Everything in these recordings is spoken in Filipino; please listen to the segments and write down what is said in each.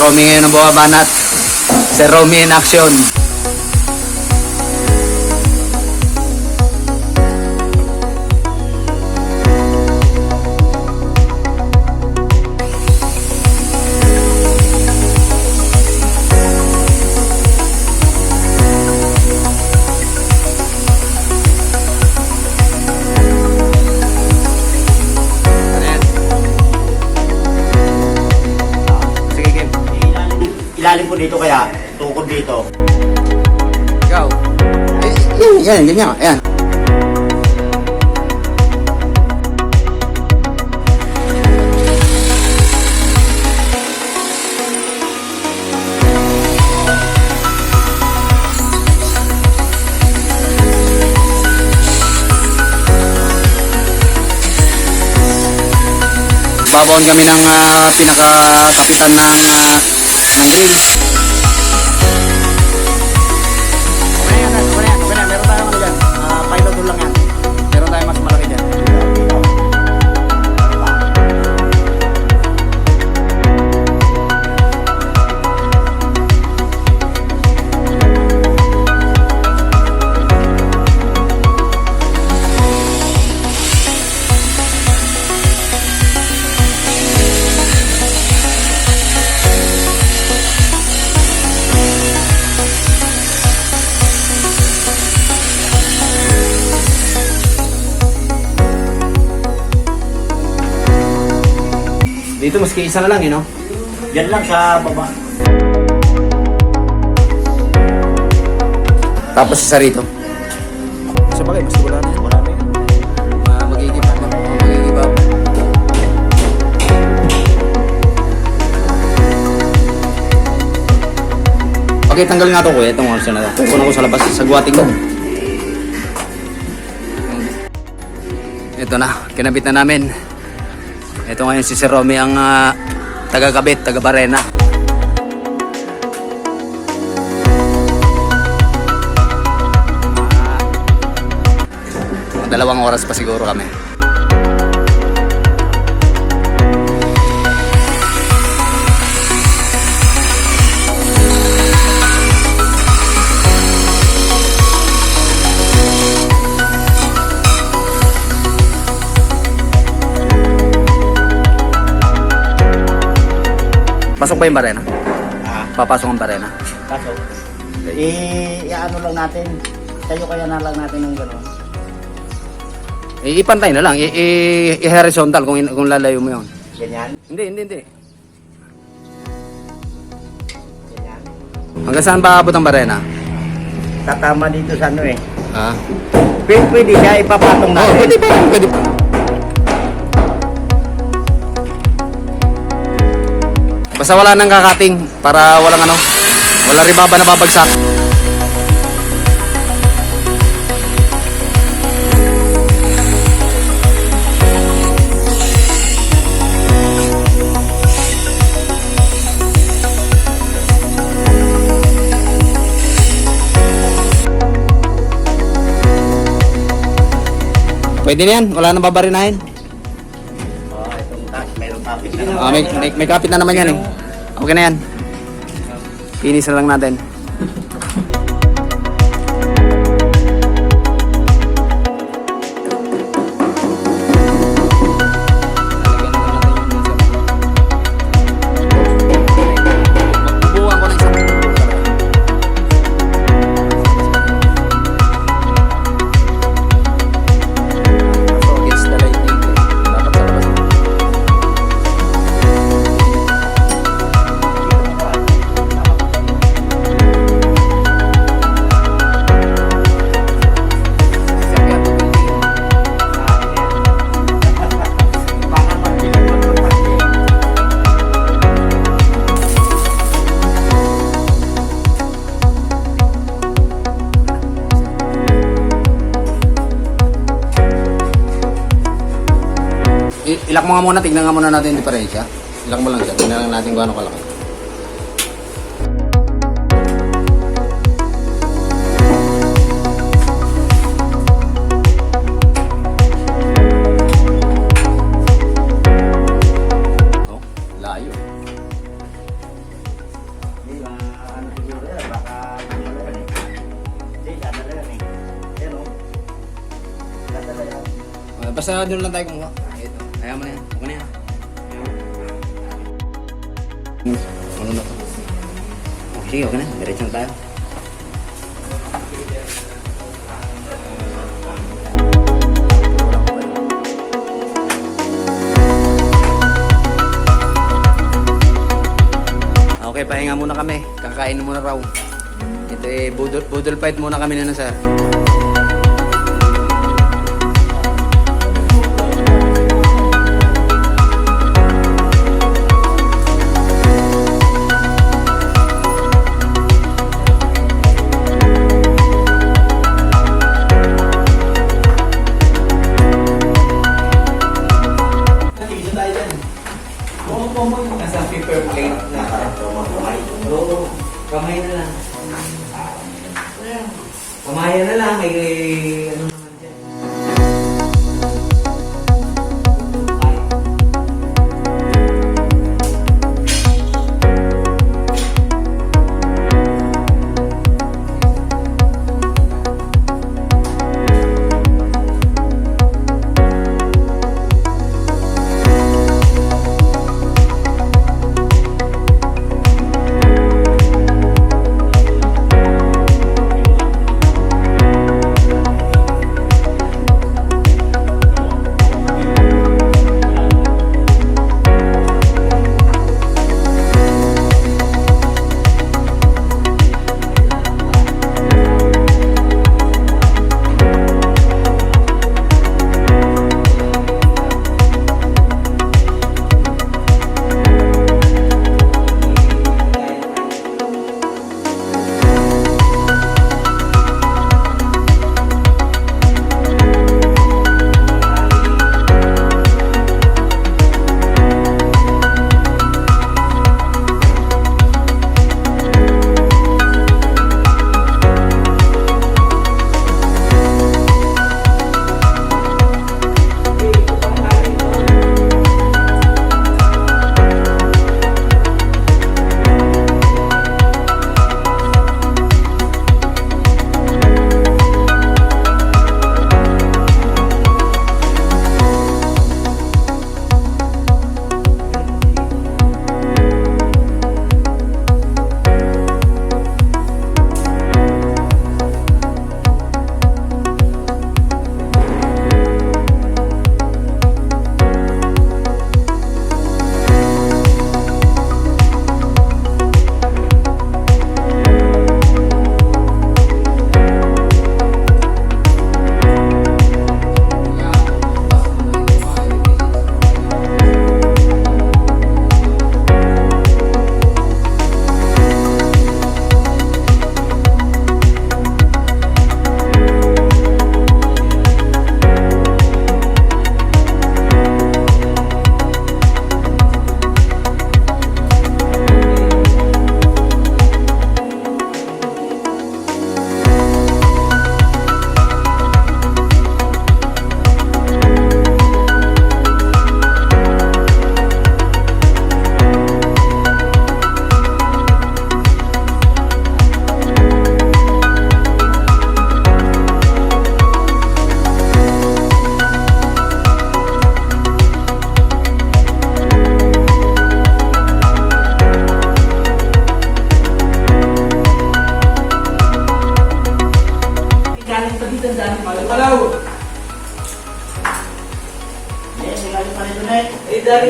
Romy ngayon ang bumabanat. Si Romy in action. Ilalim po dito kaya, tukod dito. Ikaw. Yan, ganyan. Ayan. Babaon kami ng pinakakapitan ng grills. Meron tayong ano dyan, pilot tool lang yan. Meron tayong mas malaki dyan. Dito maski isa na lang no? Yan lang sa baba. Tapos isa rito. Sa bagay, mas wala na yun. Wala na yun. Magigib up. Okay, tanggal nga to kuya. Itong oras na to. Kukunan ko sa labas. Sagwating ko. Ito na. Kinabit na namin. Ito ngayon si Sir Romy ang taga-kabit, taga-barena. Dalawang oras pa siguro kami. Pasok ba yung barena? Papasok ang barena. Pasok. I-ano lang natin. Tayo kaya na lang natin ng gano'n. Ipantay na lang. I-horizontal kung lalayo mo yun. Ganyan? Hindi. Ganyan. Hanggang saan ba abot ang barena? Tatama dito sa ano eh. Ah. Pwede siya ipapatong natin. Pwede pa. Basta wala nang kakating para wala ribaba na babagsak. Pwede na yan, wala nang babarinahin. Itong mayroong kapit na. May kapit na naman yan eh. Okay na yan. Finish na lang natin. Ilak mo nga muna, tignan nga muna natin yung diferensya. Ilak mo lang siya, tignan lang natin kung ano kalaki. Oh, layo. ano siguro yan, baka ano yan eh. Hindi, dadala yan eh. Yan o. Dadala yan. Basta doon lang tayo kumuha. Ito. Kaya mo na yan. Huwag na yan. Ano na to? Okay, okay na. Diretso na tayo. Okay, pahinga muna kami. Kakain muna raw. Ito eh, budol fight muna kami na sir. Nasa paper plate na oo, kamay na lang. Kamayan na lang, may ano naman dyan.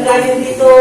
Galing dito.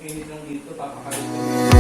init lang dito, papakalit.